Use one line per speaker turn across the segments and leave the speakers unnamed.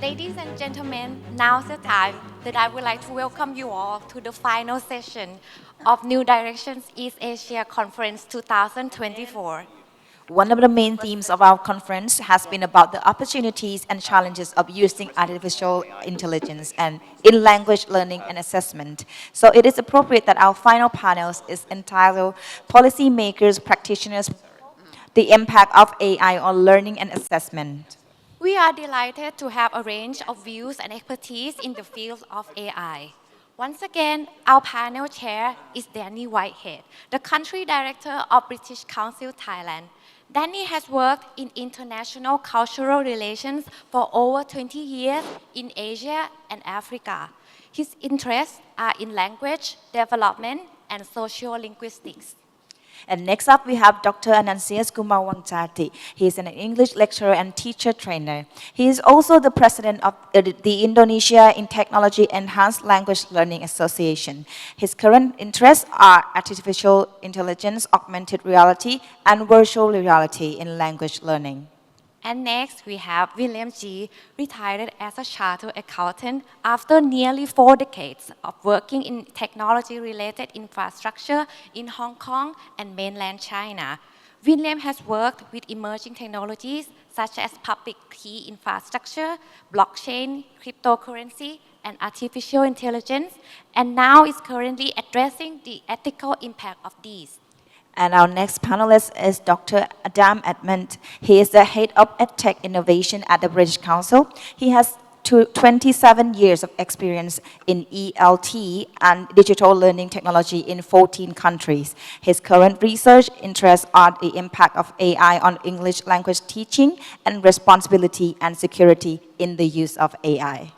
Ladies and gentlemen, now's the time that I would like to welcome you all to the final session of New Directions East Asia Conference 2024.
One of the main themes of our conference has been about the opportunities and challenges of using artificial intelligence and in language learning and assessment. So it is appropriate that our final panel is entitled Policymakers, Practitioners, the Impact of AI on Learning and Assessment.
We are delighted to have a range of views and expertise in the field of AI. Once again, our panel chair is Danny Whitehead, the country director of British Council Thailand. Danny has worked in international cultural relations for over 20 years in Asia and Africa. His interests are in language development and sociolinguistics.
And next up, we have Dr. Anansias Kumawangchati. He is an English lecturer and teacher trainer. He is also the president of the Indonesia in Technology Enhanced Language Learning Association. His current interests are artificial intelligence, augmented reality, and virtual reality in language learning.
And next, we have William G., retired as a chartered accountant after nearly 4 decades of working in technology-related infrastructure in Hong Kong and mainland China. William has worked with emerging technologies such as public key infrastructure, blockchain, cryptocurrency, and artificial intelligence, and now is currently addressing the ethical impact of these.
And our next panelist is Dr. Adam Edmond. He is the head of EdTech Innovation at the British Council. He has 27 years of experience in ELT and digital learning technology in 14 countries. His current research interests are the impact of AI on English language teaching and responsibility and security in the use of AI.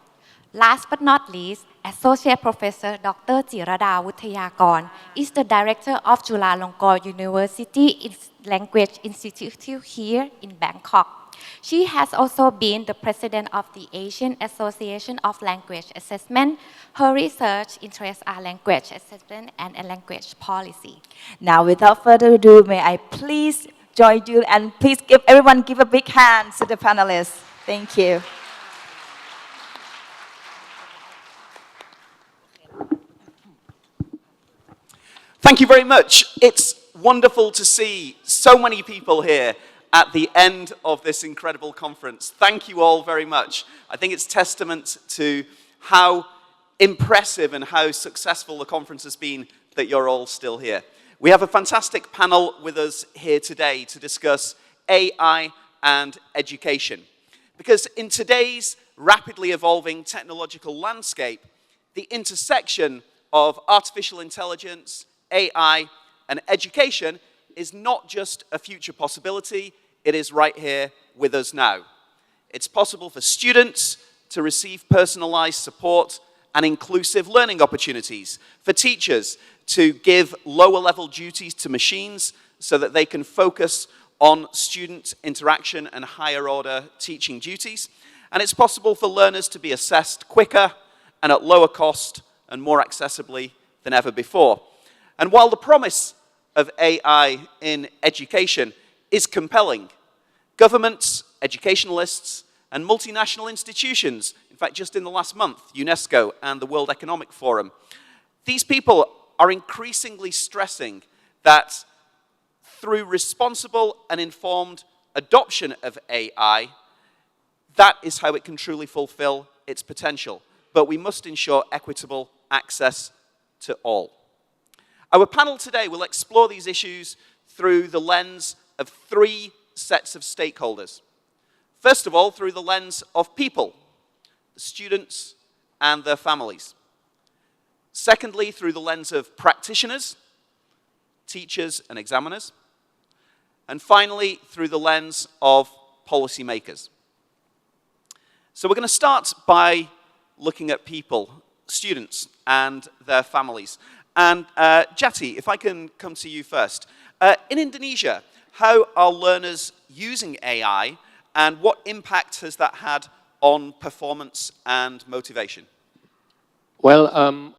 Last but not least, Associate Professor Dr. Jirada Wuttayakon is the director of Chulalongkorn University Language Institute here in Bangkok. She has also been the president of the Asian Association of Language Assessment. Her research interests are language assessment and language policy.
Now, without further ado, may I please join you and please everyone give a big hand to the panelists. Thank you.
Thank you very much. It's wonderful to see so many people here at the end of this incredible conference. Thank you all very much. I think it's testament to how impressive and how successful the conference has been that you're all still here. We have a fantastic panel with us here today to discuss AI and education. Because in today's rapidly evolving technological landscape, the intersection of artificial intelligence, AI, and education is not just a future possibility, it is right here with us now. It's possible for students to receive personalized support and inclusive learning opportunities, for teachers to give lower level duties to machines so that they can focus on student interaction and higher order teaching duties. And it's possible for learners to be assessed quicker and at lower cost and more accessibly than ever before. And while the promise of AI in education is compelling, governments, educationalists, and multinational institutions, in fact, just in the last month, UNESCO and the World Economic Forum, these people are increasingly stressing that through responsible and informed adoption of AI, that is how it can truly fulfill its potential. But we must ensure equitable access to all. Our panel today will explore these issues through the lens of 3 sets of stakeholders. First of all, through the lens of people, the students and their families. Secondly, through the lens of practitioners, teachers and examiners. And finally, through the lens of policymakers. So we're going to start by looking at people, students and their families. And Jati, if I can come to you first. In Indonesia, how are learners using AI and what impact has that had on performance and motivation?
Well,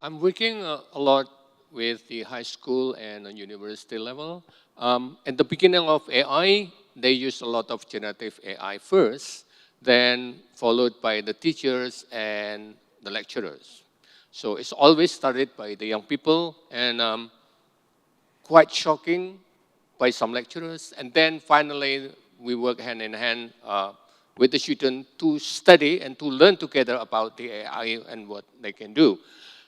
I'm working a lot with the high school and university level. At the beginning of AI, they use a lot of generative AI first. then followed by the teachers and the lecturers. So it's always started by the young people, and quite shocking by some lecturers. And then finally, we work hand in hand with the student to study and to learn together about the AI and what they can do.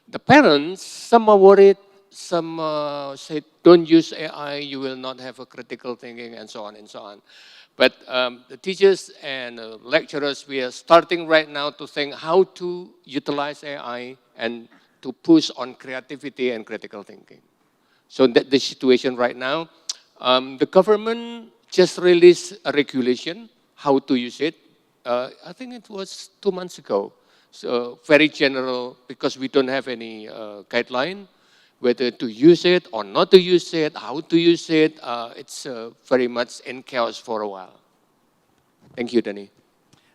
The parents, some are worried, some say, don't use AI, you will not have a critical thinking, and so on and so on. But the teachers and lecturers, we are starting right now to think how to utilize AI and to push on creativity and critical thinking. So that the situation right now, the government just released a regulation how to use it. I think it was 2 months ago. So very general, because we don't have any guideline whether to use it or not to use it, how to use it. It's very much in chaos for a while. Thank you, Danny.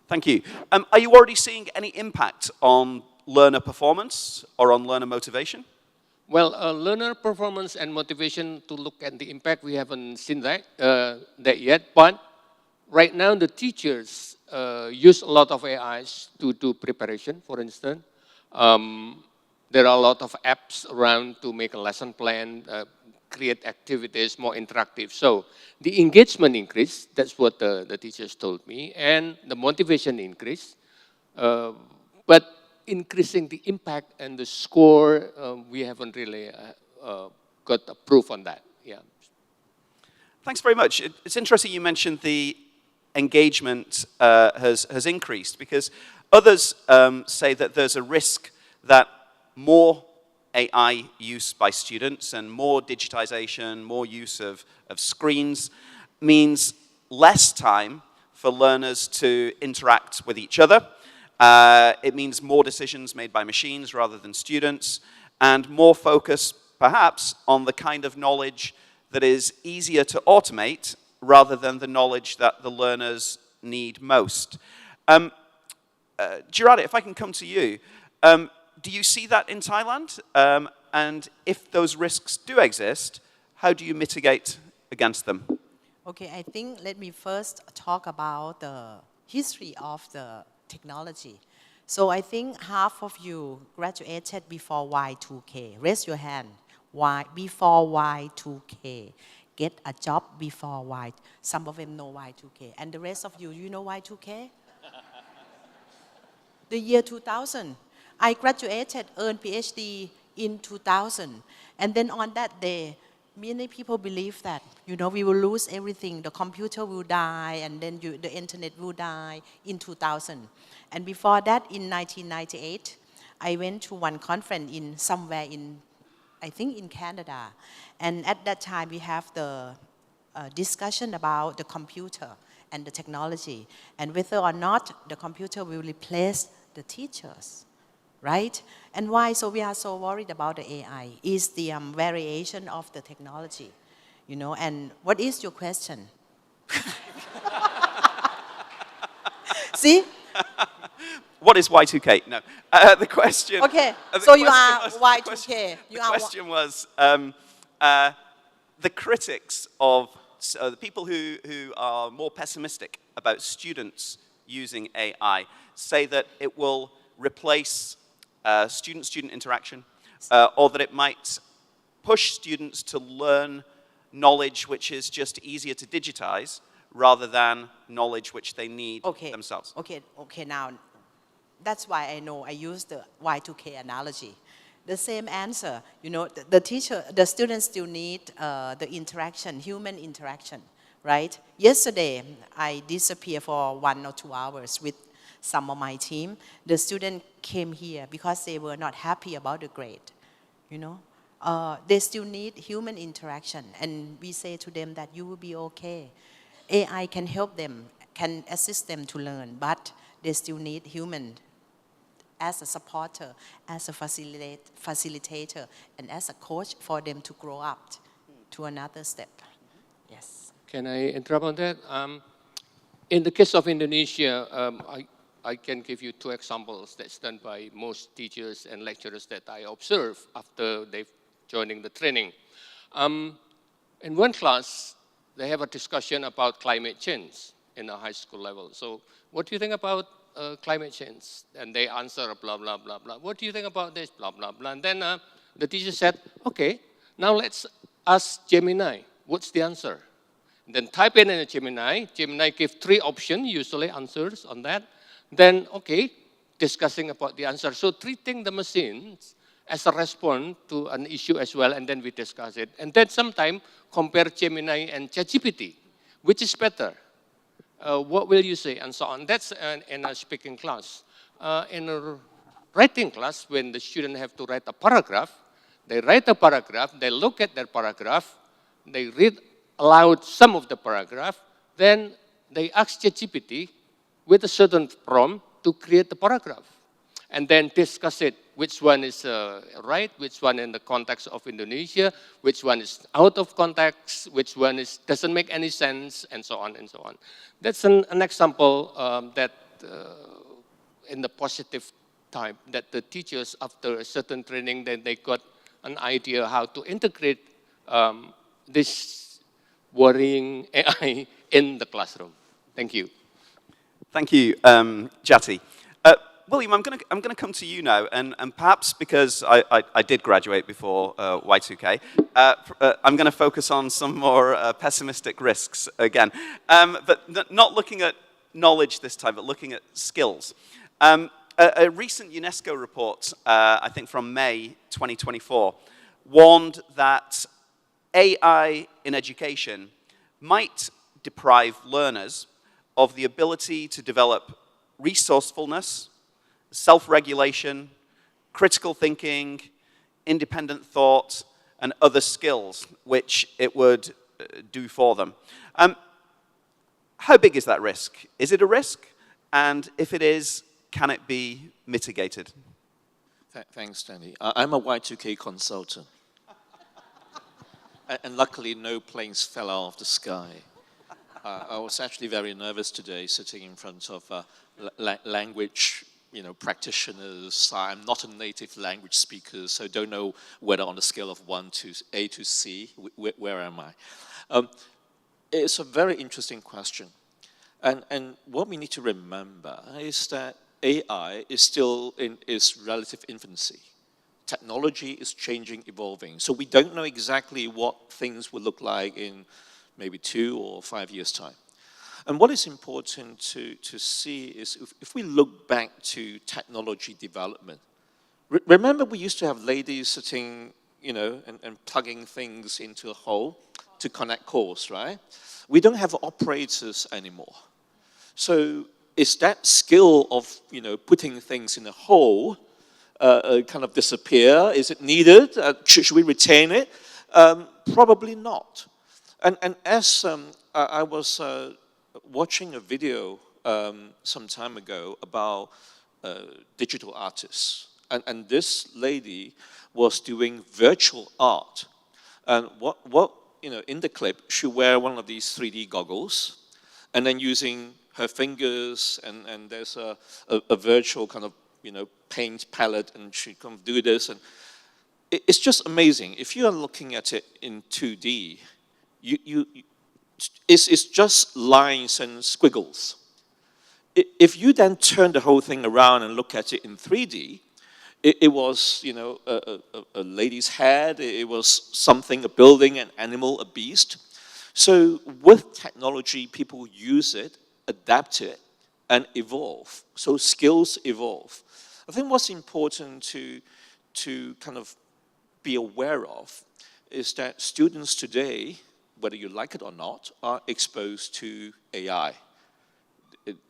Thank you. Are you already seeing any impact on learner performance or on learner motivation?
Well, learner performance and motivation, to look at the impact, we haven't seen that yet. But right now, the teachers use a lot of AIs to do preparation, for instance. There are a lot of apps around to make a lesson plan, create activities more interactive. So the engagement increased, that's what the teachers told me, and the motivation increased. But increasing the impact and the score, we haven't really got a proof on that. Yeah.
Thanks very much. It's interesting you mentioned the engagement has increased, because others say that there's a risk that more AI use by students and more digitization, more use of screens means less time for learners to interact with each other. It means more decisions made by machines rather than students, and more focus, perhaps, on the kind of knowledge that is easier to automate rather than the knowledge that the learners need most. Girardi, if I can come to you, do you see that in Thailand? And if those risks do exist, how do you mitigate against them?
Okay, I think let me first talk about the history of the technology. So I think half of you graduated before Y2K. Raise your hand. Before Y2K. Get a job before Y. Some of them know Y2K. And the rest of you, you know Y2K? The year 2000. I graduated, earned PhD in 2000. And then on that day, many people believe that, we will lose everything. The computer will die, and then the internet will die in 2000. And before that, in 1998, I went to one conference somewhere I think in Canada. And at that time, we have the discussion about the computer and the technology, and whether or not the computer will replace the teachers. Right? And why we are so worried about the AI is the variation of the technology, and what is your question? See?
What is Y2K? No. The question...
Okay, so you are Y2K.
The question was, the critics of, the people who are more pessimistic about students using AI say that it will replace student-student interaction, or that it might push students to learn knowledge which is just easier to digitize rather than knowledge which they need themselves.
Okay, now, that's why I know I use the Y2K analogy. The same answer, the students still need the interaction, human interaction, right? Yesterday, I disappeared for 1 or 2 hours with some of my team. The student came here because they were not happy about the grade, They still need human interaction, and we say to them that you will be okay. AI can help them, can assist them to learn, but they still need human as a supporter, as a facilitator, and as a coach for them to grow up to another step. Yes.
Can I interrupt on that? In the case of Indonesia, I can give you 2 examples that's done by most teachers and lecturers that I observe after they've joining the training. In one class, they have a discussion about climate change. in a high school level. So what do you think about climate change? And they answer blah, blah, blah, blah. What do you think about this? Blah, blah, blah. And then the teacher said, okay, now let's ask Gemini. What's the answer? And then type in a Gemini. Gemini gives 3 options, usually answers on that. Then, okay, discussing about the answer. So treating the machines as a response to an issue as well, and then we discuss it. And then sometime compare Gemini and ChatGPT. Which is better? What will you say? And so on. That's in a speaking class. In a writing class, when the students have to write a paragraph, they write a paragraph, they look at their paragraph, they read aloud some of the paragraph, then they ask ChatGPT with a certain prompt to create the paragraph. And then discuss it, which one is right, which one in the context of Indonesia, which one is out of context, which one doesn't make any sense, and so on and so on. That's an example that in the positive type, that the teachers, after a certain training, then they got an idea how to integrate this worrying AI in the classroom. Thank you.
Thank you, Jati. William, I'm going to come to you now, and perhaps because I did graduate before Y2K, I'm going to focus on some more pessimistic risks again, but not looking at knowledge this time, but looking at skills. A recent UNESCO report, I think from May 2024, warned that AI in education might deprive learners of the ability to develop resourcefulness, self-regulation, critical thinking, independent thought, and other skills which it would do for them. How big is that risk? Is it a risk? And if it is, can it be mitigated?
Thanks, Danny. I'm a Y2K consultant. And luckily, no planes fell out of the sky. I was actually very nervous today sitting in front of language practitioners. I'm not a native language speaker, so don't know whether on the scale of 1 to A to C, where am I? It's a very interesting question. And what we need to remember is that AI is still in its relative infancy. Technology is changing, evolving. So we don't know exactly what things will look like in maybe 2 or 5 years' time. And what is important to see is if we look back to technology development, remember we used to have ladies sitting, and plugging things into a hole to connect calls, right? We don't have operators anymore. So is that skill of, putting things in a hole kind of disappear? Is it needed? Should we retain it? Probably not. And as I was watching a video some time ago about digital artists, and this lady was doing virtual art. And what in the clip, she wear one of these 3D goggles, and then using her fingers, and there's a virtual kind of paint palette, and she can do this, and it's just amazing. If you are looking at it in 2D, it's just lines and squiggles. If you then turn the whole thing around and look at it in 3D, it was a lady's head, it was something, a building, an animal, a beast. So with technology, people use it, adapt it, and evolve. So skills evolve. I think what's important to kind of be aware of is that students today, whether you like it or not, are exposed to AI.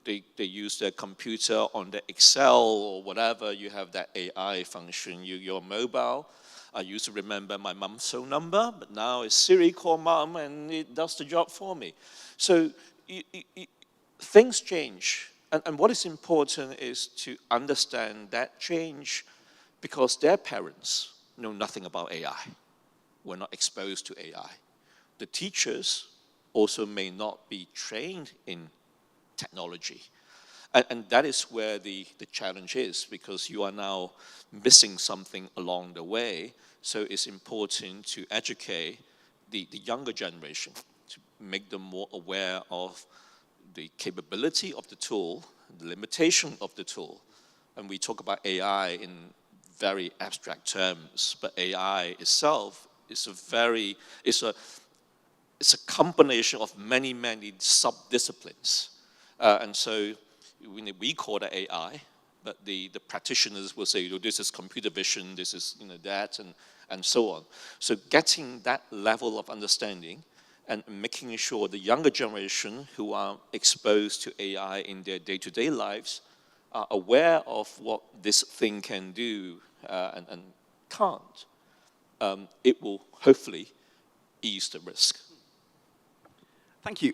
They use their computer on their Excel or whatever, you have that AI function. Your mobile, I used to remember my mum's phone number, but now it's Siri, call mum, and it does the job for me. So things change. And what is important is to understand that change because their parents know nothing about AI. We're not exposed to AI. The teachers also may not be trained in technology. And that is where the challenge is, because you are now missing something along the way. So it's important to educate the younger generation, to make them more aware of the capability of the tool, the limitation of the tool. And we talk about AI in very abstract terms, but AI itself is it's a combination of many, many sub-disciplines. And so we call it AI, but the practitioners will say, this is computer vision, this is that, and so on. So getting that level of understanding and making sure the younger generation who are exposed to AI in their day-to-day lives are aware of what this thing can do and can't, it will hopefully ease the risk.
Thank you.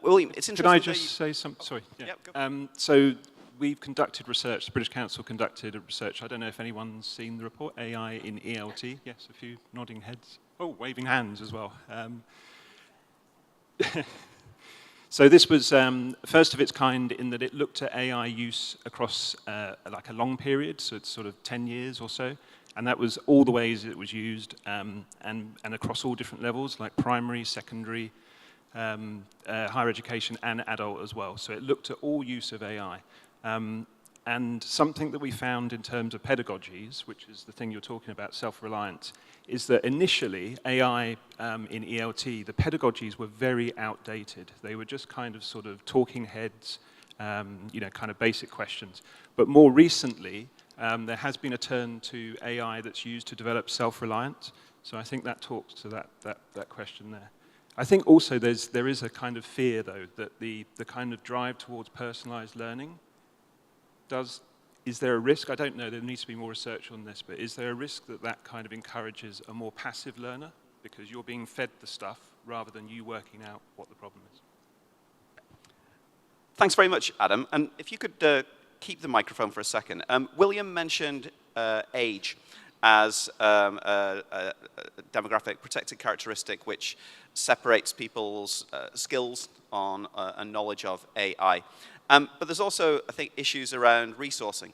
William, it's interesting.
Can I just say something? Sorry. Yeah.
Go.
So we've conducted research, the British Council conducted a research. I don't know if anyone's seen the report, AI in ELT. Yes, a few nodding heads. Oh, waving hands as well. So this was first of its kind in that it looked at AI use across like a long period, so it's sort of 10 years or so. And that was all the ways it was used and across all different levels, like primary, secondary, higher education and adult as well. So it looked at all use of AI. And something that we found in terms of pedagogies, which is the thing you're talking about, self-reliance, is that initially AI in ELT, the pedagogies were very outdated. They were just kind of sort of talking heads, kind of basic questions. But more recently, there has been a turn to AI that's used to develop self-reliance. So I think that talks to that question there. I think also there is a kind of fear, though, that the kind of drive towards personalized learning is there a risk? I don't know, there needs to be more research on this, but is there a risk that that kind of encourages a more passive learner because you're being fed the stuff rather than you working out what the problem is?
Thanks very much, Adam. And if you could keep the microphone for a second. William mentioned age as a demographic protected characteristic which separates people's skills on and knowledge of AI. But there's also, I think, issues around resourcing.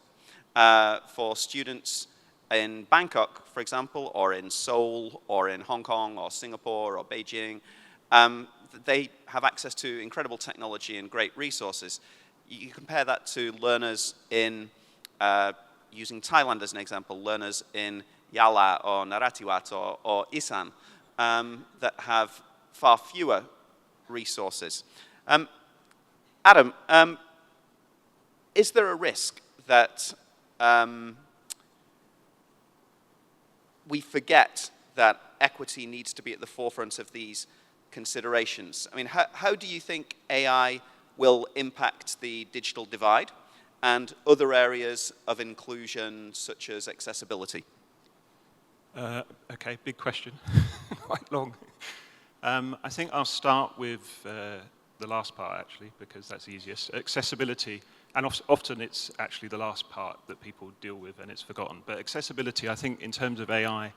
For students in Bangkok, for example, or in Seoul, or in Hong Kong, or Singapore, or Beijing, they have access to incredible technology and great resources. You compare that to learners in, using Thailand as an example, learners in Yala, or Narathiwat, or Isan, that have far fewer resources. Adam, is there a risk that we forget that equity needs to be at the forefront of these considerations? I mean, how do you think AI will impact the digital divide and other areas of inclusion, such as accessibility?
Okay, big question, quite long. I think I'll start with the last part, actually, because that's easiest. Accessibility, and often it's actually the last part that people deal with and it's forgotten. But accessibility, I think in terms of AI,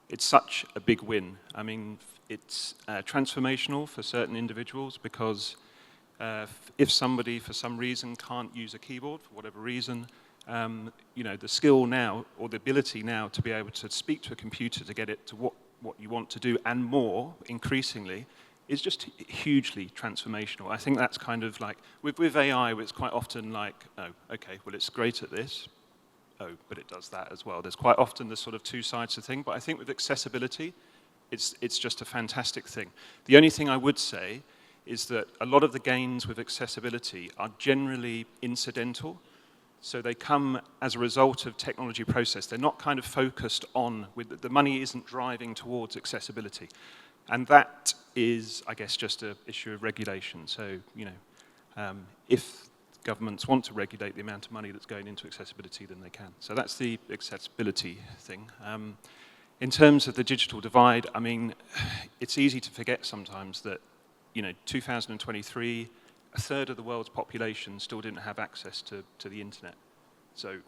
it's such a big win. I mean, it's transformational for certain individuals because if somebody, for some reason, can't use a keyboard, for whatever reason, the skill now, or the ability now to be able to speak to a computer to get it to what you want to do and more, increasingly, is just hugely transformational. I think that's kind of like, with AI, it's quite often like, oh, okay, well, it's great at this. Oh, but it does that as well. There's quite often the sort of two sides to the thing, but I think with accessibility, it's just a fantastic thing. The only thing I would say is that a lot of the gains with accessibility are generally incidental. So they come as a result of technology process. They're not kind of focused on, the money isn't driving towards accessibility. And that is, I guess, just an issue of regulation. So, if governments want to regulate the amount of money that's going into accessibility, then they can. So that's the accessibility thing. In terms of the digital divide, I mean, it's easy to forget sometimes that, 2023, a third of the world's population still didn't have access to the internet. So,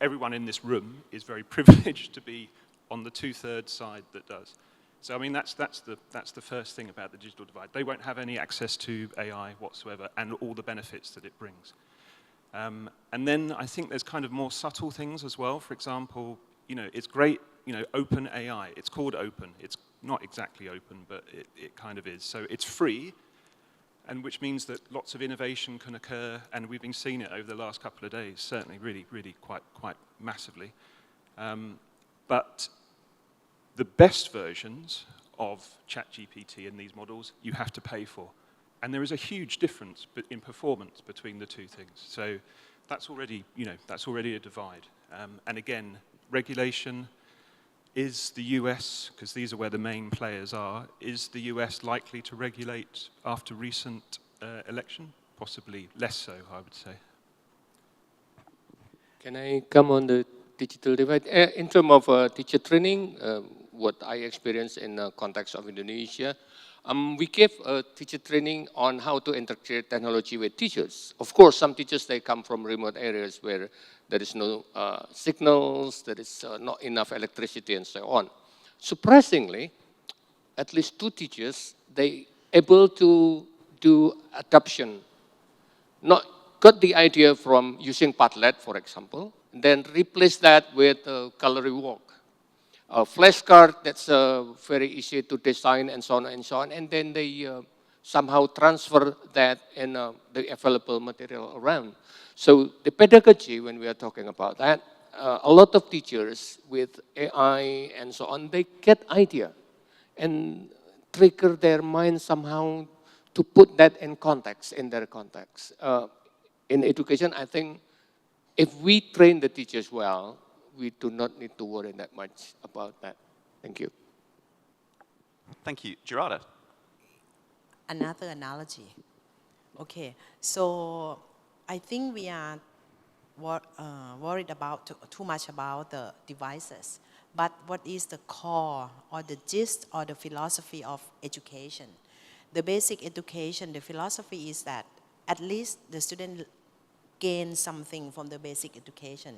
everyone in this room is very privileged to be on the 2/3 side that does. So I mean, that's the first thing about the digital divide. They won't have any access to AI whatsoever and all the benefits that it brings. And then I think there's kind of more subtle things as well. For example, it's great, open AI. It's called open. It's not exactly open, but it kind of is. So it's free, and which means that lots of innovation can occur, and we've been seeing it over the last couple of days, certainly really quite massively. But the best versions of ChatGPT and these models you have to pay for. And there is a huge difference in performance between the two things. So that's already, that's already a divide. And again, regulation, is the US, because these are where the main players are, is the US likely to regulate after recent election? Possibly less so, I would say.
Can I come on the digital divide? In terms of teacher training, what I experienced in the context of Indonesia, we gave teacher training on how to integrate technology with teachers. Of course, some teachers, they come from remote areas where there is no signals, there is not enough electricity, and so on. Surprisingly, at least 2 teachers, they able to do adoption. Got the idea from using Padlet, for example, then replace that with a gallery walk. A flashcard that's very easy to design, and so on and so on. And then they somehow transfer that in the available material around. So the pedagogy, when we are talking about that, a lot of teachers with AI and so on, they get idea and trigger their mind somehow to put that in context, in their context. In education, I think if we train the teachers well, we do not need to worry that much about that. Thank you.
Thank you. Gerarda?
Another analogy. Okay, so I think we are worried about too much about the devices. But what is the core or the gist or the philosophy of education? The basic education, the philosophy is that at least the student gain something from the basic education,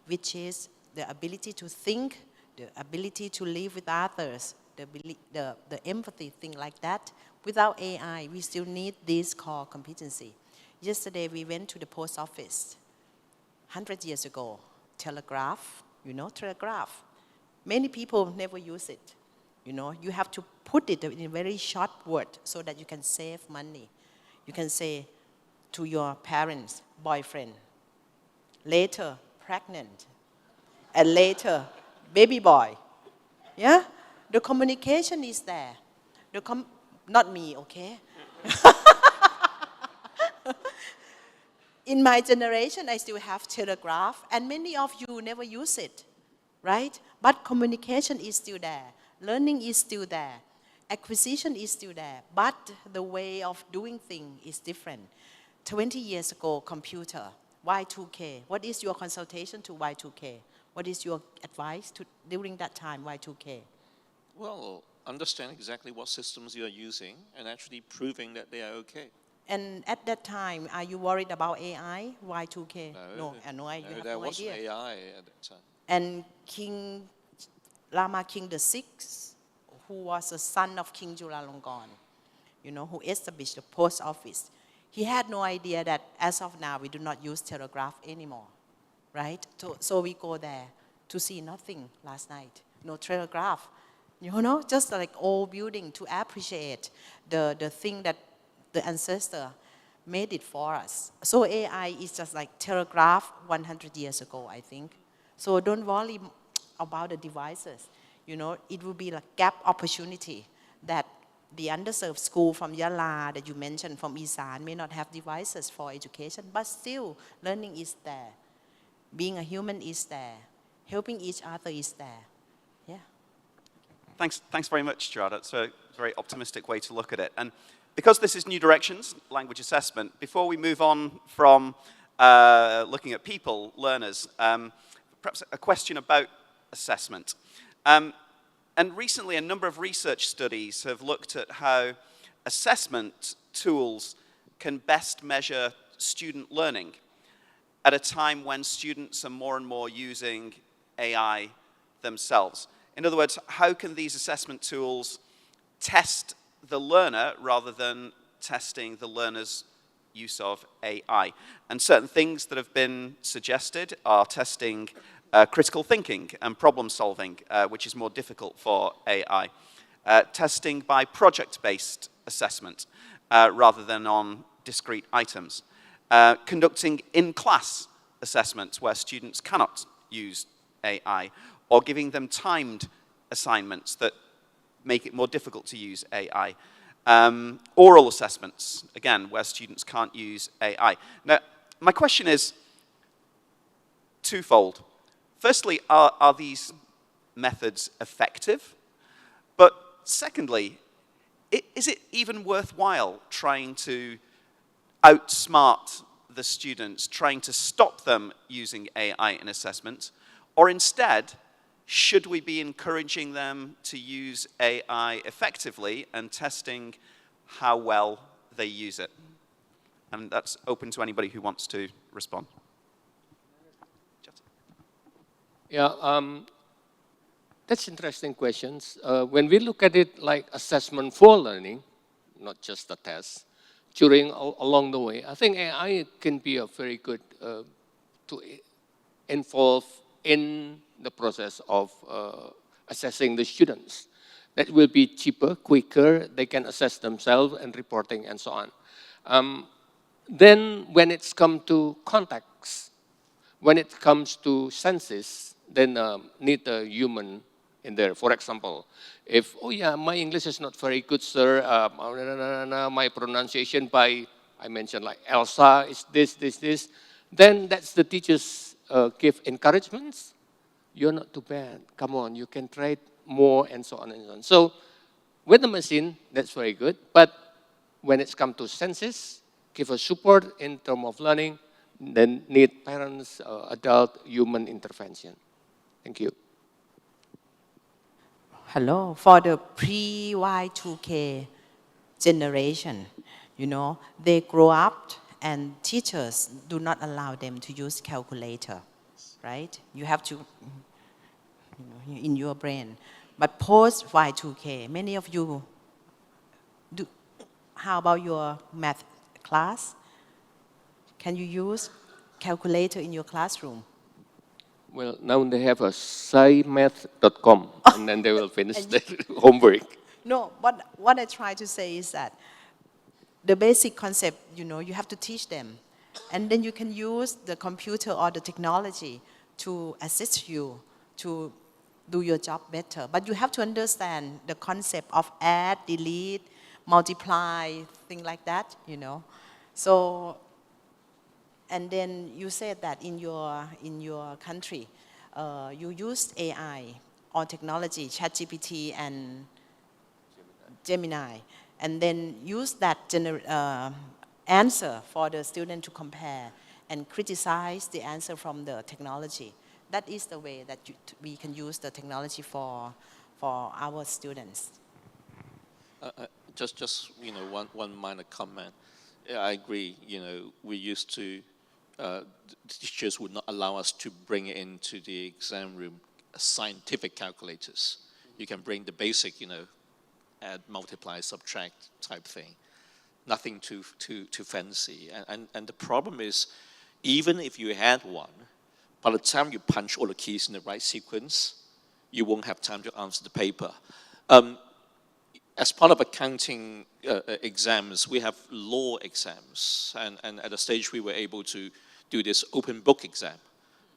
which is the ability to think, the ability to live with others, the empathy, thing like that. Without AI, we still need this core competency. Yesterday, we went to the post office. 100 years ago, telegraph, telegraph. Many people never use it. You have to put it in a very short word so that you can save money. You can say to your parents, boyfriend, later, pregnant, and later, baby boy. Yeah? The communication is there. Not me, okay? In my generation, I still have telegraph, and many of you never use it, right? But communication is still there. Learning is still there. Acquisition is still there. But the way of doing things is different. 20 years ago, computer, Y2K. What is your consultation to Y2K? What is your advice during that time, Y2K?
Well, understand exactly what systems you're using and actually proving that they are okay.
And at that time, are you worried about AI, Y2K? No,
there wasn't AI at that time.
And King VI, who was the son of King Chulalongkorn, who established the post office, he had no idea that as of now, we do not use telegraph anymore, right? So we go there to see nothing last night, no telegraph. Just like old building to appreciate the thing that the ancestor made it for us. So AI is just like telegraph 100 years ago, I think. So don't worry about the devices. It will be like gap opportunity that the underserved school from Yala that you mentioned from Isan may not have devices for education, but still learning is there. Being a human is there. Helping each other is there. Yeah.
Thanks very much, Gerarda. It's a very optimistic way to look at it. And because this is New Directions, language assessment, before we move on from looking at people, learners, perhaps a question about assessment. And recently, a number of research studies have looked at how assessment tools can best measure student learning at a time when students are more and more using AI themselves. In other words, how can these assessment tools test the learner rather than testing the learner's use of AI? And certain things that have been suggested are testing critical thinking and problem solving, which is more difficult for AI. Testing by project-based assessment. rather than on discrete items. Conducting in-class assessments where students cannot use AI, or giving them timed assignments that make it more difficult to use AI. Oral assessments, again, where students can't use AI. Now, my question is twofold. Firstly, are these methods effective? But secondly, is it even worthwhile trying to outsmart the students, trying to stop them using AI in assessment? Or instead, should we be encouraging them to use AI effectively and testing how well they use it? And that's open to anybody who wants to respond.
Yeah, that's interesting questions. When we look at it like assessment for learning, not just the test, along the way, I think AI can be a very good to involve in the process of assessing the students. That will be cheaper, quicker, they can assess themselves and reporting and so on. Then when it's come to context, when it comes to senses, then need a human in there. For example, if, oh yeah, my English is not very good, sir, my pronunciation by, I mentioned like Elsa is this, then that's the teachers give encouragements. You're not too bad, come on, you can try more and so on and so on. So with the machine, that's very good, but when it's come to senses, give a support in terms of learning, then need parents, adult, human intervention. Thank you.
Hello, for the pre-Y2K generation, you know, they grow up and teachers do not allow them to use calculator, right? You have to, you know, in your brain. But post Y2K, many of you do, how about your math class? Can you use calculator in your classroom?
Well, now they have a scimath.com, and then they will finish their homework.
No, what I try to say is that the basic concept, you know, you have to teach them. And then you can use the computer or the technology to assist you to do your job better. But you have to understand the concept of add, delete, multiply, things like that, you know. So, and then you said that in your country, you used AI or technology, ChatGPT and Gemini, and then use that answer for the student to compare and criticize the answer from the technology. That is the way that we can use the technology for our students.
Just you know, one minor comment. Yeah, I agree. You know, we used to, the teachers would not allow us to bring into the exam room scientific calculators. You can bring the basic, you know, add, multiply, subtract type thing. Nothing too fancy. And the problem is, even if you had one, by the time you punch all the keys in the right sequence, you won't have time to answer the paper. As part of accounting exams, we have law exams, and at a stage we were able to do this open book exam.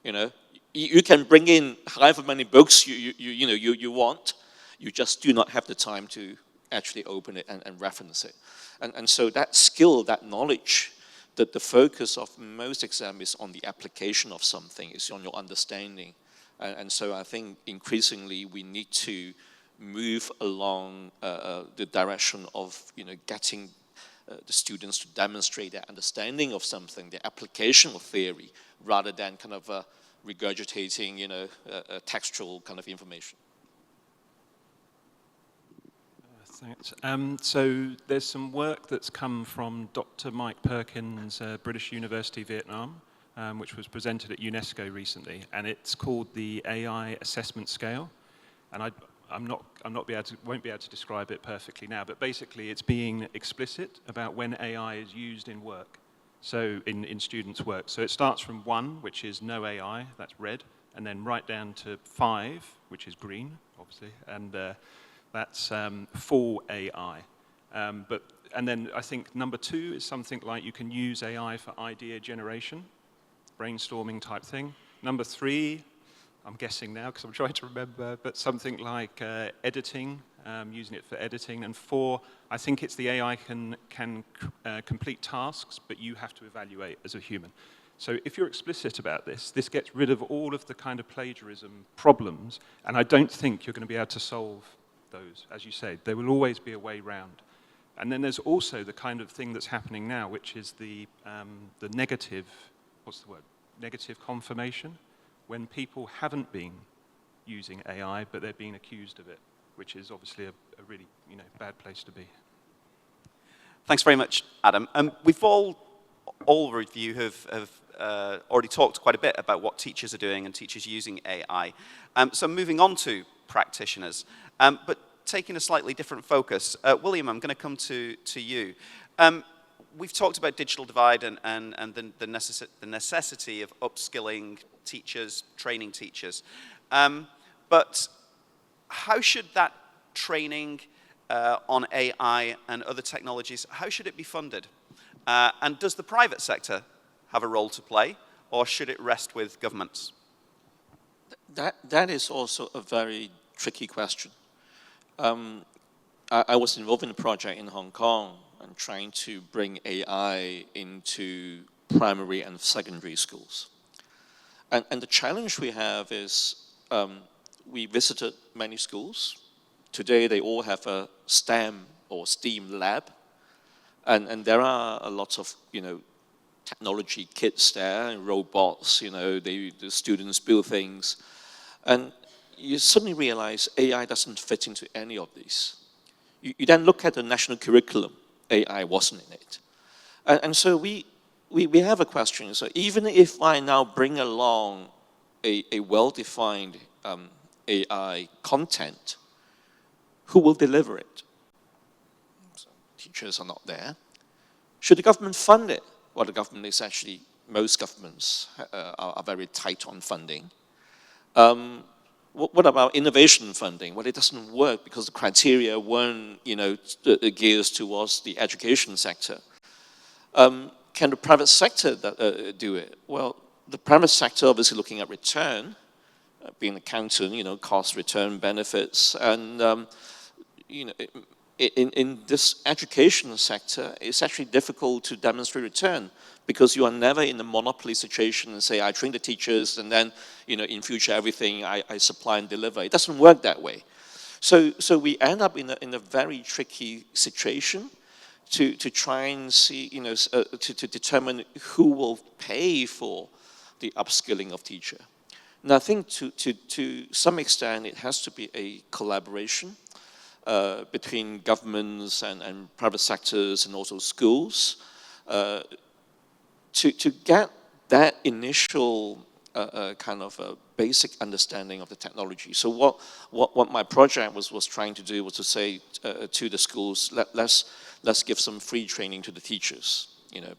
You know, you can bring in however many books you want. You just do not have the time to actually open it and reference it. And so that skill, that knowledge, that the focus of most exams is on the application of something, is on your understanding. And so I think increasingly we need to move along the direction of, you know, getting the students to demonstrate their understanding of something, their application of theory, rather than kind of regurgitating, you know, textual kind of information.
Thanks. So there's some work that's come from Dr. Mike Perkins, British University, Vietnam, which was presented at UNESCO recently, and it's called the AI Assessment Scale. And won't be able to describe it perfectly now, but basically it's being explicit about when AI is used in work, so in students' work. So it starts from 1, which is no AI, that's red, and then right down to 5, which is green, obviously, and that's full AI. And then I think number 2 is something like you can use AI for idea generation, brainstorming type thing. Number 3, I'm guessing now because I'm trying to remember, but something like editing, using it for editing. And 4, I think it's the AI can complete tasks, but you have to evaluate as a human. So if you're explicit about this, this gets rid of all of the kind of plagiarism problems, and I don't think you're going to be able to solve those, as you say. There will always be a way round. And then there's also the kind of thing that's happening now, which is the negative, what's the word? Negative confirmation, when people haven't been using AI, but they're being accused of it, which is obviously a really bad place to be.
Thanks very much, Adam. We've all of you have already talked quite a bit about what teachers are doing and teachers using AI. So moving on to practitioners, but taking a slightly different focus. William, I'm going to come to you. We've talked about digital divide and the necessity of upskilling teachers, training teachers. But how should that training on AI and other technologies, how should it be funded? And does the private sector have a role to play, or should it rest with governments?
That is also a very tricky question. I was involved in a project in Hong Kong and trying to bring AI into primary and secondary schools. And the challenge we have is we visited many schools. Today they all have a STEM or STEAM lab. And there are a lot of, technology kits there, and robots, the students build things. And you suddenly realize AI doesn't fit into any of these. You then look at the national curriculum, AI wasn't in it. And so we have a question. So even if I now bring along a well-defined AI content, who will deliver it? So teachers are not there. Should the government fund it? Well, the government is actually, most governments are very tight on funding. What about innovation funding? Well, it doesn't work because the criteria weren't, geared towards the education sector. Can the private sector do it? Well, the private sector obviously looking at return, being an accountant, cost, return, benefits, and in this education sector, it's actually difficult to demonstrate return because you are never in a monopoly situation and say, I train the teachers and then, in future everything I supply and deliver. It doesn't work that way. So we end up in a very tricky situation to try and see, to determine who will pay for the upskilling of teacher. And I think to some extent it has to be a collaboration between governments and private sectors and also schools to get that initial kind of a basic understanding of the technology. So what my project was trying to do was to say to the schools, let's give some free training to the teachers,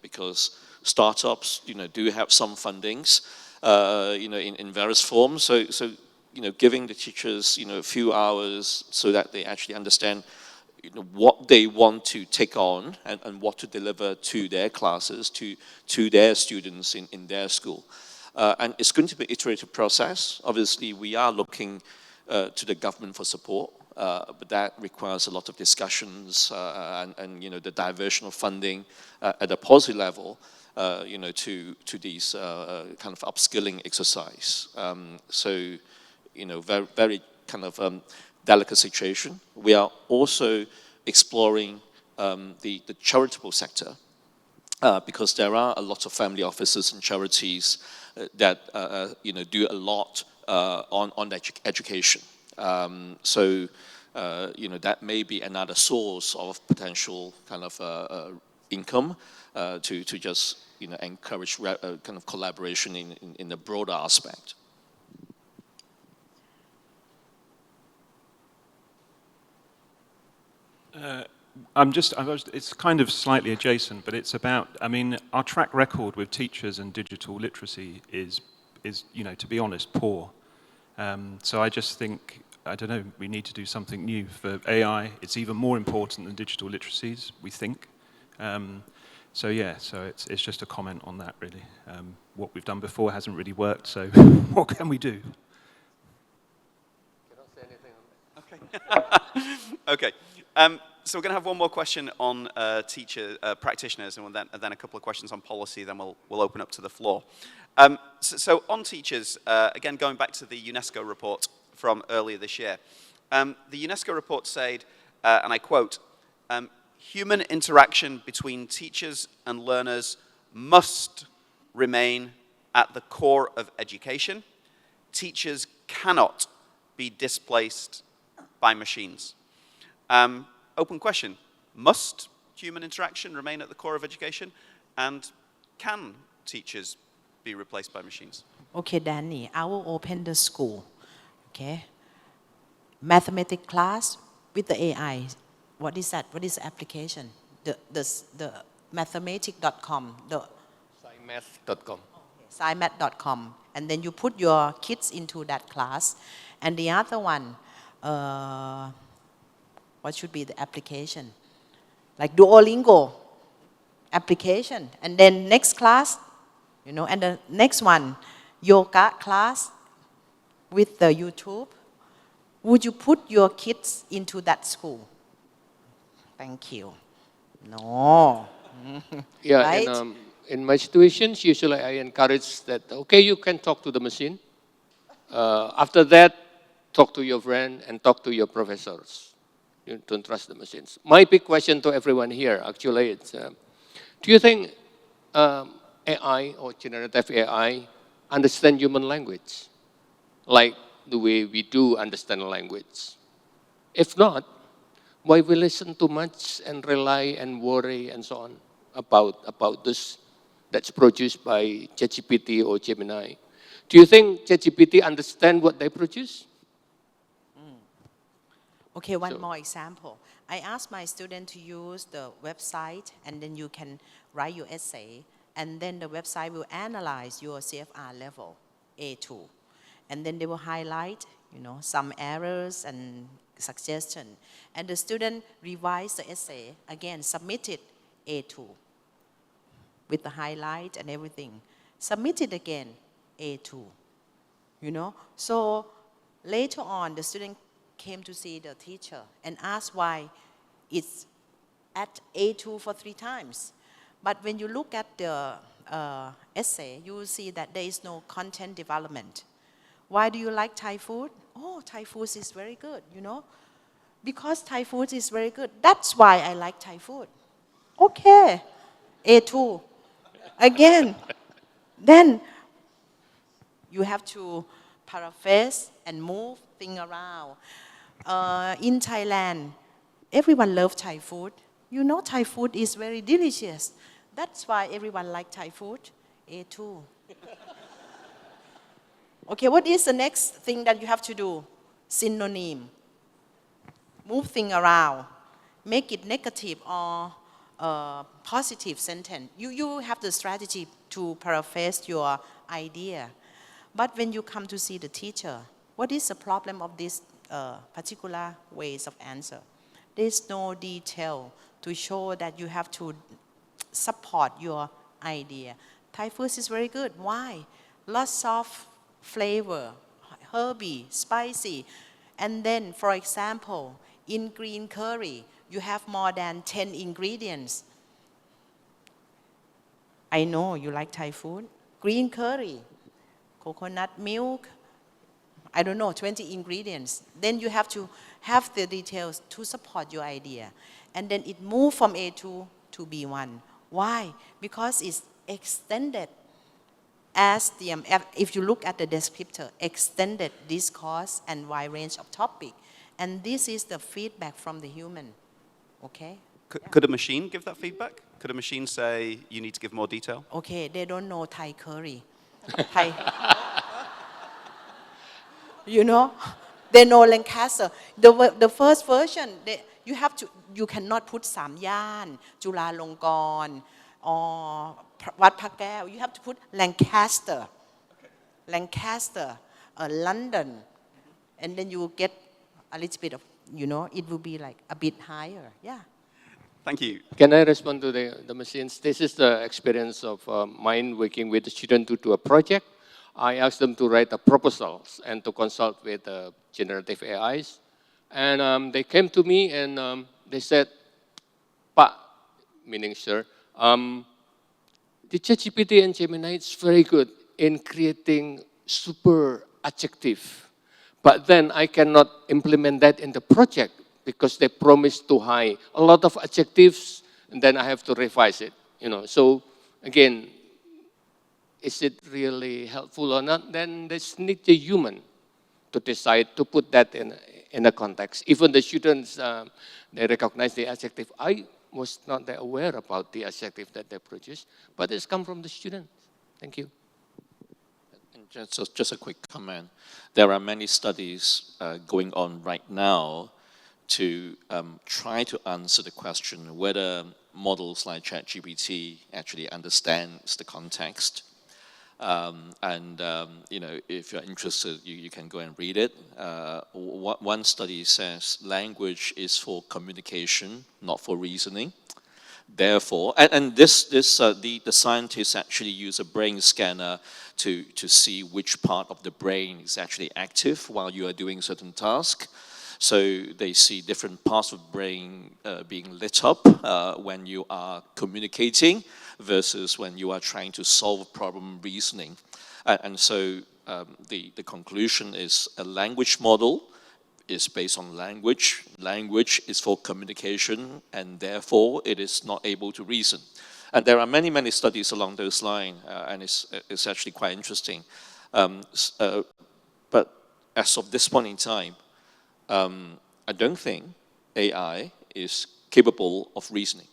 because startups, do have some fundings, in various forms. So giving the teachers, a few hours so that they actually understand, what they want to take on and what to deliver to their classes, to their students in their school. And it's going to be an iterative process. Obviously, we are looking to the government for support, but that requires a lot of discussions and the diversion of funding at a policy level, to these kind of upskilling exercise. So, very, very kind of delicate situation. We are also exploring the charitable sector because there are a lot of family offices and charities that do a lot on education. So that may be another source of potential kind of income to just encourage kind of collaboration in a broader aspect.
It's kind of slightly adjacent, but it's about, our track record with teachers and digital literacy is to be honest, poor. So I just think I don't know, we need to do something new for AI. It's even more important than digital literacies, we think. So yeah, so it's just a comment on that, really. What we've done before hasn't really worked, so what can we do?
Cannot say anything on that.
Okay. So we're going to have one more question on practitioners, and then a couple of questions on policy, then we'll open up to the floor. So on teachers, again, going back to the UNESCO report from earlier this year, the UNESCO report said, and I quote, human interaction between teachers and learners must remain at the core of education. Teachers cannot be displaced by machines. Open question, must human interaction remain at the core of education? And can teachers be replaced by machines?
Okay, Danny, I will open the school, okay? Mathematics class with the AI. What is that? What is the application? The mathematic.com, the
Scimath.com.
scimath.com. And then you put your kids into that class. And the other one, what should be the application? Like Duolingo application. And then next class, you know, and the next one, yoga class with the YouTube. Would you put your kids into that school? Thank you. No.
Yeah,
Right?
and in my situations, usually I encourage that, okay, you can talk to the machine. After that, talk to your friend and talk to your professors. You don't trust the machines. My big question to everyone here, actually, it's, do you think AI or generative AI understand human language? Like the way we do understand language? If not, why we listen too much and rely and worry and so on about this that's produced by ChatGPT or Gemini? Do you think ChatGPT understand what they produce?
Okay, one more example. I asked my student to use the website, and then you can write your essay, and then the website will analyze your CFR level, A2. And then they will highlight, you know, some errors and suggestion. And the student revise the essay, again, submit it A2 with the highlight and everything. Submit it again, A2, you know. So later on, the student came to see the teacher and asked why it's at A2 for 3 times. But when you look at the essay, you will see that there is no content development. Why do you like Thai food? Oh, Thai food is very good, you know. Because Thai food is very good. That's why I like Thai food. Okay, A2. Again, then you have to paraphrase and move things around. In Thailand, everyone loves Thai food. You know Thai food is very delicious. That's why everyone likes Thai food. A2. Okay, what is the next thing that you have to do? Synonym. Move things around. Make it negative or positive sentence. You have the strategy to paraphrase your idea. But when you come to see the teacher, what is the problem of this particular ways of answer? There's no detail to show that you have to support your idea. Thai food is very good. Why? Lots of flavor, herby, spicy. And then, for example, in green curry, you have more than 10 ingredients. I know you like Thai food. Green curry, coconut milk, I don't know, 20 ingredients. Then you have to have the details to support your idea. And then it moves from A2 to B1. Why? Because it's extended as the, if you look at the descriptor, extended discourse and wide range of topic. And this is the feedback from the human, okay?
Could a machine give that feedback? Could a machine say, you need to give more detail?
Okay, they don't know Thai curry. Thai, you know, they know Lancaster. The first version, you cannot put Samyan, Chulalongkorn, or Wat Phra Kaew. You have to put Lancaster, Lancaster, London, and then you get a little bit of, you know, it will be like a bit higher. Yeah.
Thank you.
Can I respond to the machines? This is the experience of mine working with the student to do a project. I asked them to write a proposals and to consult with generative AIs. And they came to me and they said, "Pa," meaning sir, the ChatGPT and Gemini is very good in creating super adjective. But then I cannot implement that in the project because they promise too high. A lot of adjectives, and then I have to revise it. You know, so again, is it really helpful or not? Then there's need the human to decide to put that in a context. Even the students, they recognize the adjective. I was not that aware about the adjective that they produce, but it's come from the students. Thank you.
And just a quick comment. There are many studies going on right now to try to answer the question whether models like ChatGPT actually understands the context. You know, if you're interested, you can go and read it. One study says language is for communication, not for reasoning. Therefore, the scientists actually use a brain scanner to see which part of the brain is actually active while you are doing certain tasks. So they see different parts of the brain being lit up when you are communicating versus when you are trying to solve a problem reasoning. So the conclusion is a language model is based on language. Language is for communication, and therefore it is not able to reason. And there are many, many studies along those lines, and it's actually quite interesting. But as of this point in time, I don't think AI is capable of reasoning.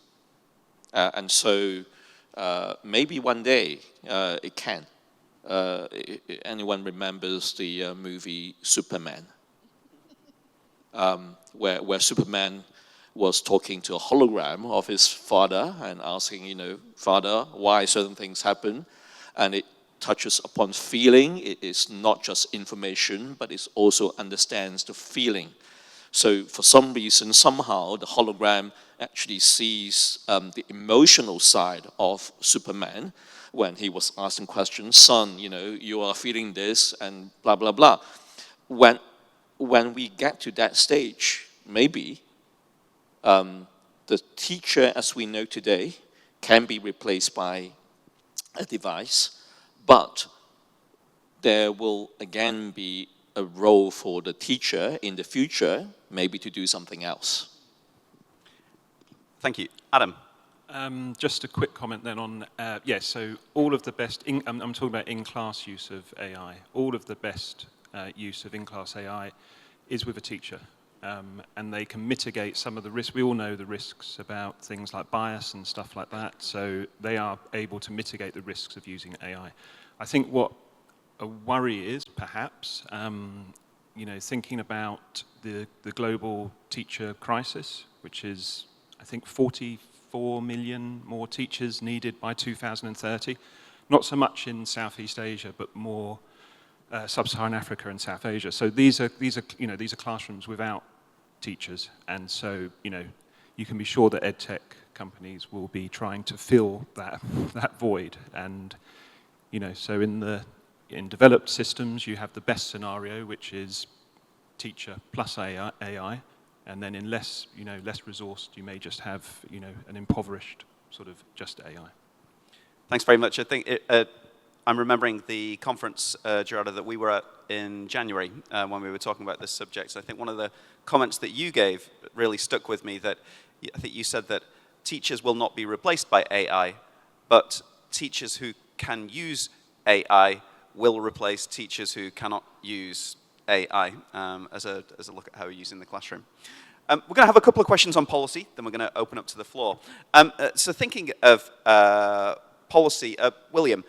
So maybe one day it can. Anyone remembers the movie Superman? Where Superman was talking to a hologram of his father and asking, you know, Father, why certain things happen? And it touches upon feeling. It is not just information, but it also understands the feeling. So for some reason, somehow, the hologram actually sees the emotional side of Superman when he was asking questions, son, you know, you are feeling this, and blah, blah, blah. When we get to that stage, maybe the teacher as we know today can be replaced by a device, but there will again be a role for the teacher in the future, maybe to do something else.
Thank you. Adam.
Just a quick comment then on, so all of the best, I'm talking about in-class use of AI, all of the best use of in-class AI is with a teacher. And they can mitigate some of the risks. We all know the risks about things like bias and stuff like that, so they are able to mitigate the risks of using AI. I think what a worry is, perhaps, you know, thinking about the global teacher crisis, which is, I think, 44 million more teachers needed by 2030. Not so much in Southeast Asia, but more Sub-Saharan Africa and South Asia. So these are classrooms without teachers, and so, you know, you can be sure that edtech companies will be trying to fill that void. And, you know, so in developed systems, you have the best scenario, which is teacher plus AI, and then in less resourced, you may just have, you know, an impoverished sort of just AI.
Thanks very much. I think I'm remembering the conference, Gerardo, that we were at in January when we were talking about this subject. So I think one of the comments that you gave really stuck with me, that I think you said that teachers will not be replaced by AI, but teachers who can use AI will replace teachers who cannot use AI as a look at how we're using the classroom. We're going to have a couple of questions on policy, then we're going to open up to the floor. So thinking of policy, William,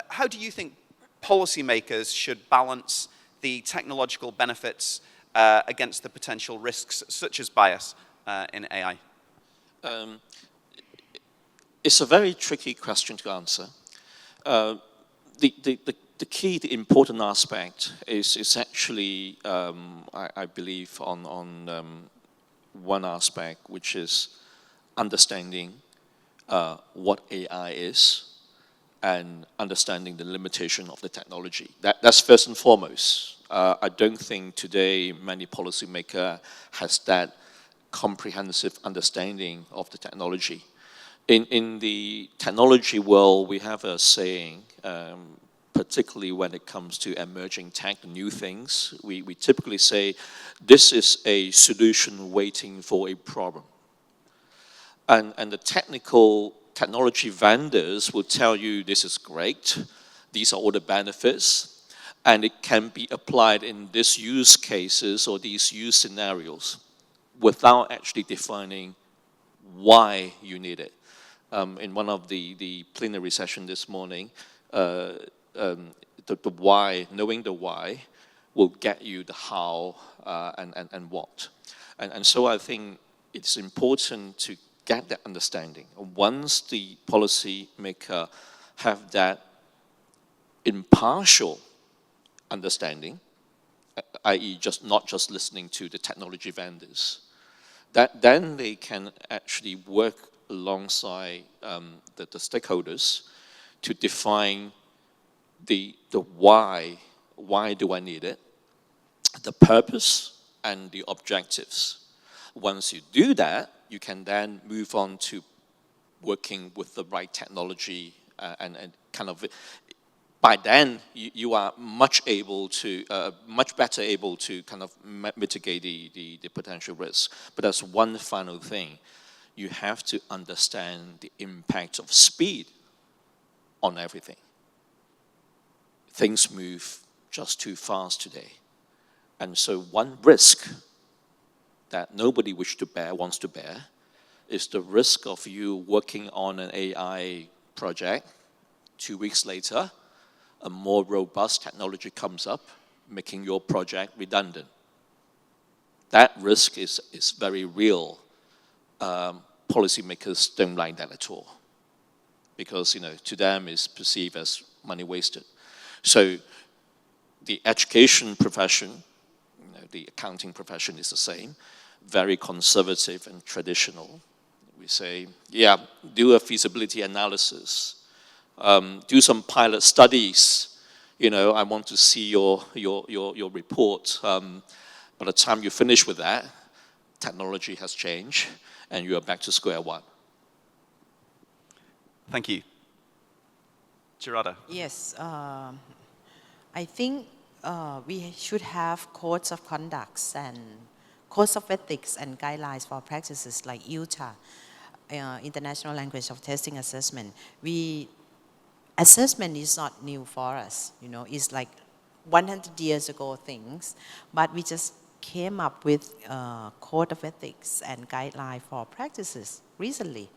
how do you think policymakers should balance the technological benefits against the potential risks, such as bias, in AI?
It's a very tricky question to answer. The the key, the important aspect is actually, I believe, on one aspect, which is understanding what AI is and understanding the limitation of the technology. That's first and foremost. I don't think today many policymakers has that comprehensive understanding of the technology. In the technology world, we have a saying, particularly when it comes to emerging tech, new things, we typically say, this is a solution waiting for a problem. And the technology vendors will tell you this is great, these are all the benefits, and it can be applied in these use cases or these use scenarios without actually defining why you need it. In one of the plenary session this morning, the why, knowing the why, will get you the how and what. And so I think it's important to get that understanding. Once the policymaker have that impartial understanding, i.e. not just listening to the technology vendors, then they can actually work alongside the stakeholders to define the why do I need it, the purpose and the objectives. Once you do that, you can then move on to working with the right technology and kind of, by then you are much better able to kind of mitigate the potential risk. But that's one final thing. You have to understand the impact of speed on everything. Things move just too fast today. And so one risk that nobody wants to bear is the risk of you working on an AI project. 2 weeks later, a more robust technology comes up, making your project redundant. That risk is very real. Policymakers don't like that at all, because to them it's perceived as money wasted. So the education profession, the accounting profession is the same, very conservative and traditional. We say, yeah, do a feasibility analysis, do some pilot studies. I want to see your report. By the time you finish with that, technology has changed, and you are back to square one.
Thank you. Gerarda.
Yes, I think we should have codes of conducts and codes of ethics and guidelines for practices like UTA, International Language of Testing Assessment. Assessment is not new for us, it's like 100 years ago things, but we just came up with a code of ethics and guideline for practices recently,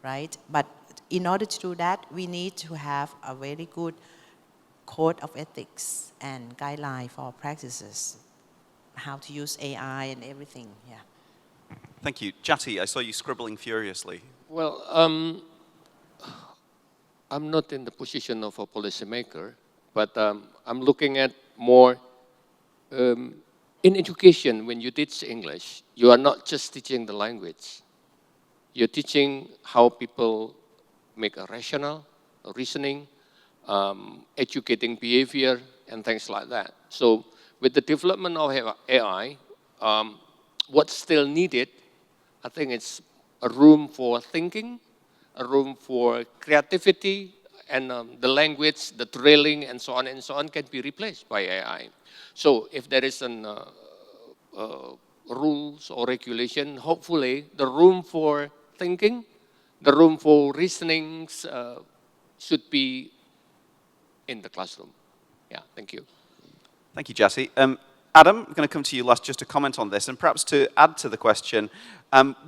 right? But in order to do that, we need to have a very good code of ethics and guideline for practices, how to use AI and everything, yeah.
Thank you. Jati, I saw you scribbling furiously.
Well, I'm not in the position of a policymaker, but I'm looking at more in education. When you teach English, you are not just teaching the language. You're teaching how people make a rational reasoning, educating behavior, and things like that. So with the development of AI, what's still needed, I think it's a room for thinking, a room for creativity, and the language, the drilling, and so on can be replaced by AI. So if there is an rules or regulation, hopefully the room for thinking, the room for reasonings should be in the classroom. Yeah, thank you.
Thank you, Jati. Adam, I'm going to come to you last just to comment on this, and perhaps to add to the question,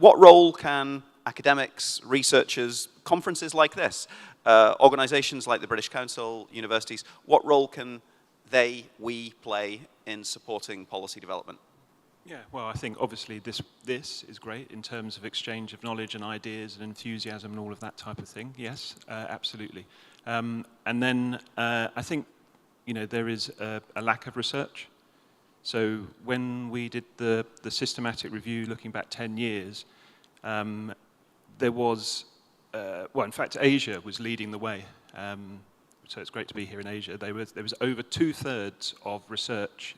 what role can academics, researchers, conferences like this, organizations like the British Council, universities, what role can we play in supporting policy development?
Yeah, well, I think obviously this is great in terms of exchange of knowledge and ideas and enthusiasm and all of that type of thing. Yes, absolutely. And then I think there is a lack of research. So when we did the systematic review looking back 10 years, there was, well, in fact, Asia was leading the way. So it's great to be here in Asia. There was over 2/3 of research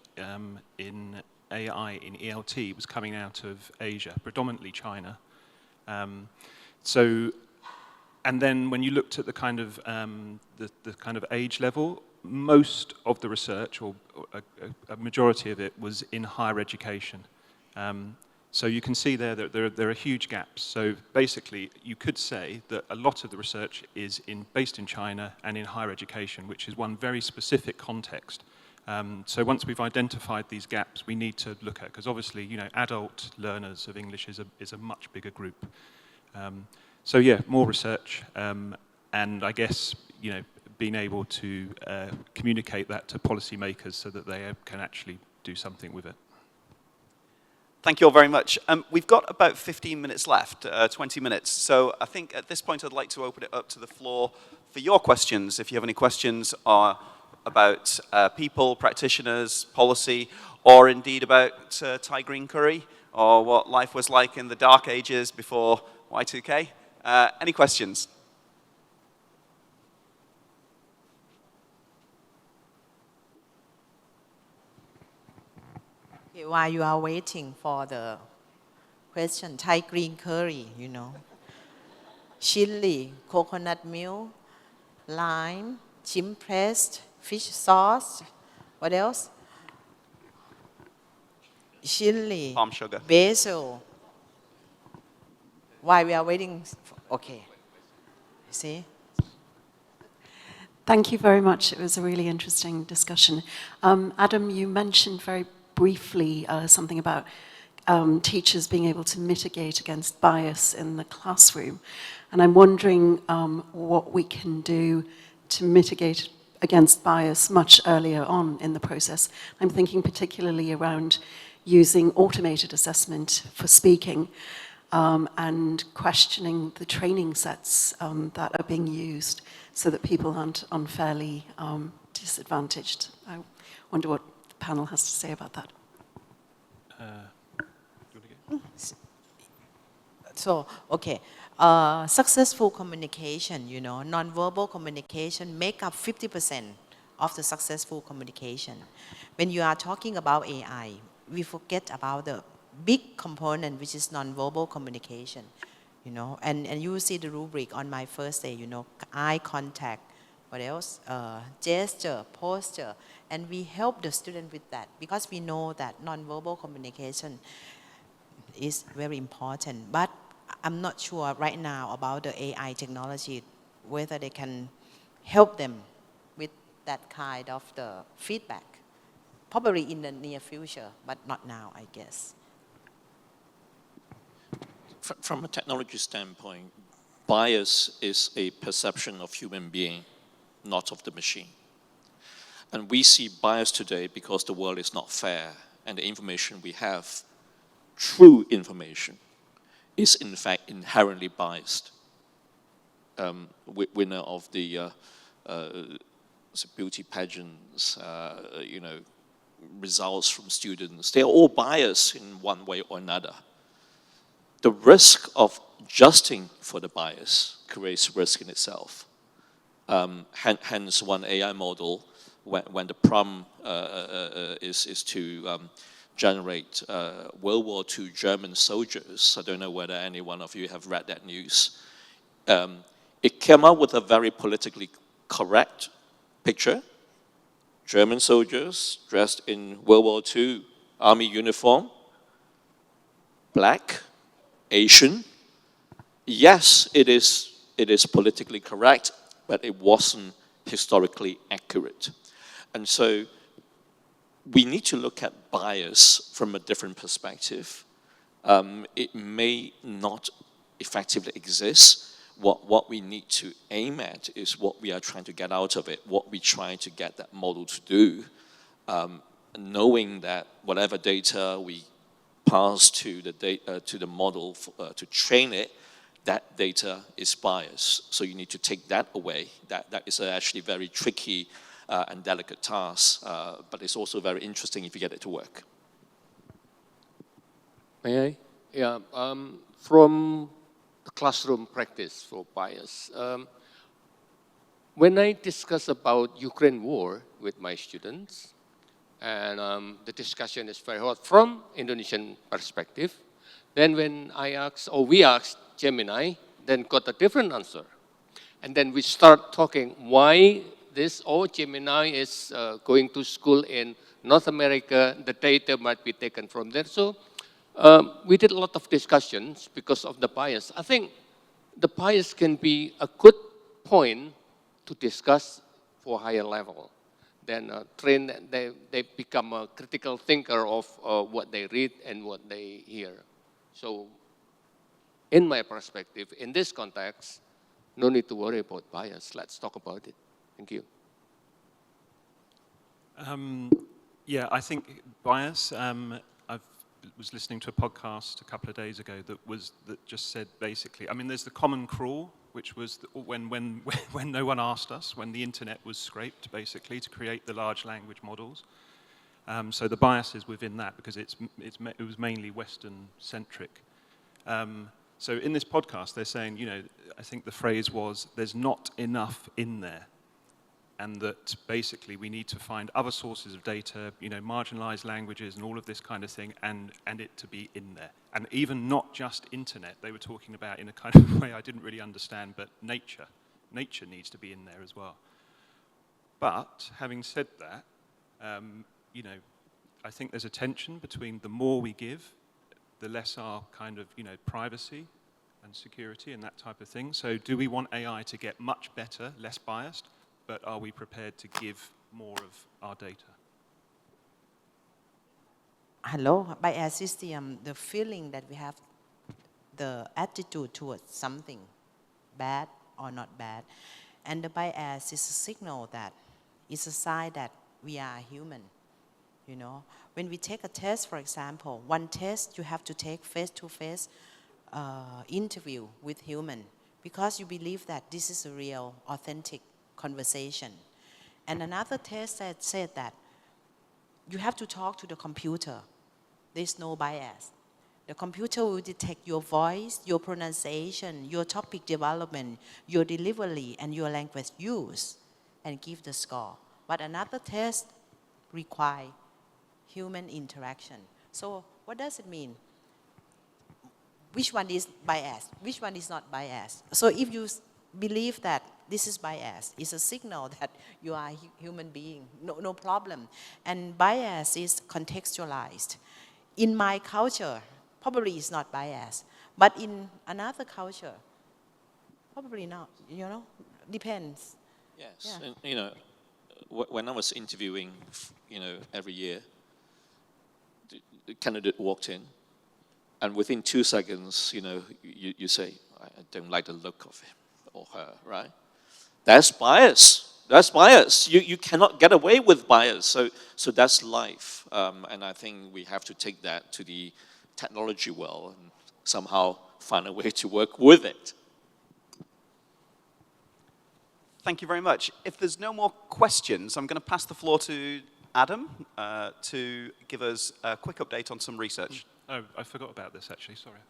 in AI, in ELT, was coming out of Asia, predominantly China. And then when you looked at the kind of age level, most of the research, or a majority of it, was in higher education. So you can see there that there are huge gaps. So basically, you could say that a lot of the research is based in China and in higher education, which is one very specific context. So once we've identified these gaps, we need to look at, because obviously, adult learners of English is a much bigger group. So yeah, more research, and I guess, being able to communicate that to policymakers so that they can actually do something with it.
Thank you all very much. We've got about 15 minutes left, 20 minutes. So I think at this point I'd like to open it up to the floor for your questions. If you have any questions about people, practitioners, policy, or indeed about Thai green curry, or what life was like in the dark ages before Y2K. Any questions?
Okay, while you are waiting for the question, Thai green curry, chili, coconut milk, lime, shrimp pressed, fish sauce, what else? Chili,
Palm sugar.
basil. While we are waiting, okay. See?
Thank you very much. It was a really interesting discussion. Adam, you mentioned very briefly something about teachers being able to mitigate against bias in the classroom. And I'm wondering what we can do to mitigate against bias much earlier on in the process. I'm thinking particularly around using automated assessment for speaking and questioning the training sets that are being used so that people aren't unfairly disadvantaged. I wonder what the panel has to say about that.
So, okay. Successful communication, non-verbal communication make up 50% of the successful communication. When you are talking about AI, we forget about the big component, which is non-verbal communication, and you see the rubric on my first day, eye contact, what else? Gesture, posture, and we help the student with that because we know that non-verbal communication is very important. But I'm not sure right now about the AI technology, whether they can help them with that kind of the feedback. Probably in the near future, but not now, I guess.
From a technology standpoint, bias is a perception of human being, not of the machine. And we see bias today because the world is not fair, and the information we have, true information, is in fact inherently biased. Winner of the beauty pageants, results from students, they're all biased in one way or another. The risk of adjusting for the bias creates risk in itself. Hence, one AI model, when the prompt is to generate World War II German soldiers, I don't know whether any one of you have read that news, it came up with a very politically correct picture. German soldiers dressed in World War II army uniform, black, Asian. Yes, it is politically correct, but it wasn't historically accurate. And so we need to look at bias from a different perspective. It may not effectively exist. What we need to aim at is what we are trying to get out of it, what we're trying to get that model to do, knowing that whatever data we pass to the model to train it, that data is biased. So you need to take that away. That is actually very tricky and delicate tasks, but it's also very interesting if you get it to work.
May I? Yeah, from the classroom practice for bias, when I discuss about Ukraine war with my students, and the discussion is very hot from Indonesian perspective, then when I ask, or we asked Gemini, then got a different answer. And then we start talking why this, Gemini is going to school in North America, the data might be taken from there. So we did a lot of discussions because of the bias. I think the bias can be a good point to discuss for higher level. Then they become a critical thinker of what they read and what they hear. So in my perspective, in this context, no need to worry about bias. Let's talk about it. Thank you.
Yeah, I think bias. I was listening to a podcast a couple of days ago that just said basically. I mean, there's the common crawl, which was when no one asked us, when the internet was scraped basically to create the large language models. So the bias is within that because it was mainly Western centric. So in this podcast, they're saying, you know, I think the phrase was, "There's not enough in there." And that basically we need to find other sources of data, you know, marginalized languages and all of this kind of thing, and it to be in there. And even not just internet, they were talking about in a kind of way I didn't really understand, but nature. Nature needs to be in there as well. But having said that, you know, I think there's a tension between the more we give, the less our kind of, you know, privacy and security and that type of thing. So do we want AI to get much better, less biased? But are we prepared to give more of our data?
Hello, bias is the feeling that we have, the attitude towards something, bad or not bad. And the bias is a signal that, it's a sign that we are human, you know. When we take a test, for example, one test you have to take face-to-face interview with human because you believe that this is a real, authentic conversation. And another test that said that you have to talk to the computer. There's no bias. The computer will detect your voice, your pronunciation, your topic development, your delivery, and your language use, and give the score. But another test requires human interaction. So what does it mean? Which one is biased? Which one is not biased? So if you believe that this is bias, it's a signal that you are a human being, no problem. And bias is contextualized. In my culture, probably it's not bias, but in another culture, probably not, you know, depends.
Yes,
Yeah.
and, you know, when I was interviewing, you know, every year, the candidate walked in, and within 2 seconds, you know, you say, I don't like the look of him or her, right? That's bias. That's bias. You cannot get away with bias. So that's life. And I think we have to take that to the technology world and somehow find a way to work with it.
Thank you very much. If there's no more questions, I'm going to pass the floor to Adam to give us a quick update on some research.
Oh, I forgot about this actually, sorry.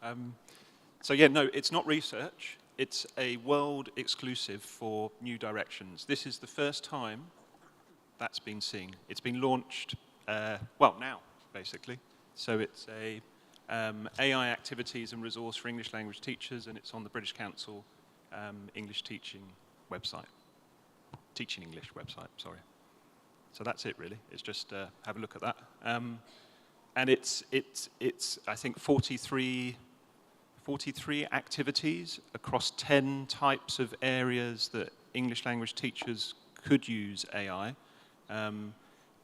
So yeah, no, it's not research. It's a world exclusive for New Directions. This is the first time that's been seen. It's been launched, well, now, basically. So it's a AI activities and resource for English language teachers, and it's on the British Council English teaching website. Teaching English website, sorry. So that's it, really. It's just have a look at that. And it's I think, 43 activities across 10 types of areas that English language teachers could use AI. And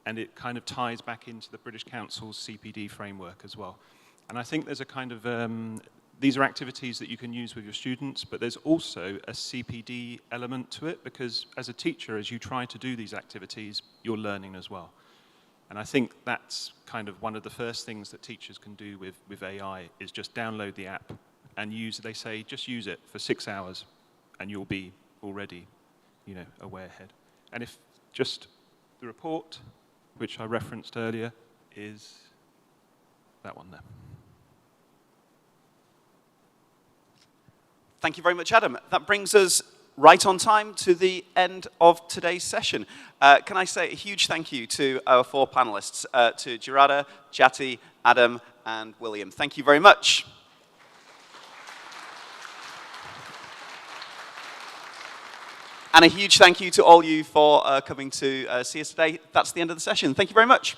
it kind of ties back into the British Council's CPD framework as well. And I think there's a kind of, these are activities that you can use with your students, but there's also a CPD element to it, because as a teacher, as you try to do these activities, you're learning as well. And I think that's kind of one of the first things that teachers can do with AI is just download the app and use, they say, just use it for 6 hours and you'll be already, you know, aware ahead. And if just The report, which I referenced earlier, is that one there.
Thank you very much, Adam. That brings us right on time to the end of today's session. Can I say a huge thank you to our 4 panelists, to Gerarda, Jati, Adam, and William. Thank you very much. And a huge thank you to all you for coming to see us today. That's the end of the session. Thank you very much.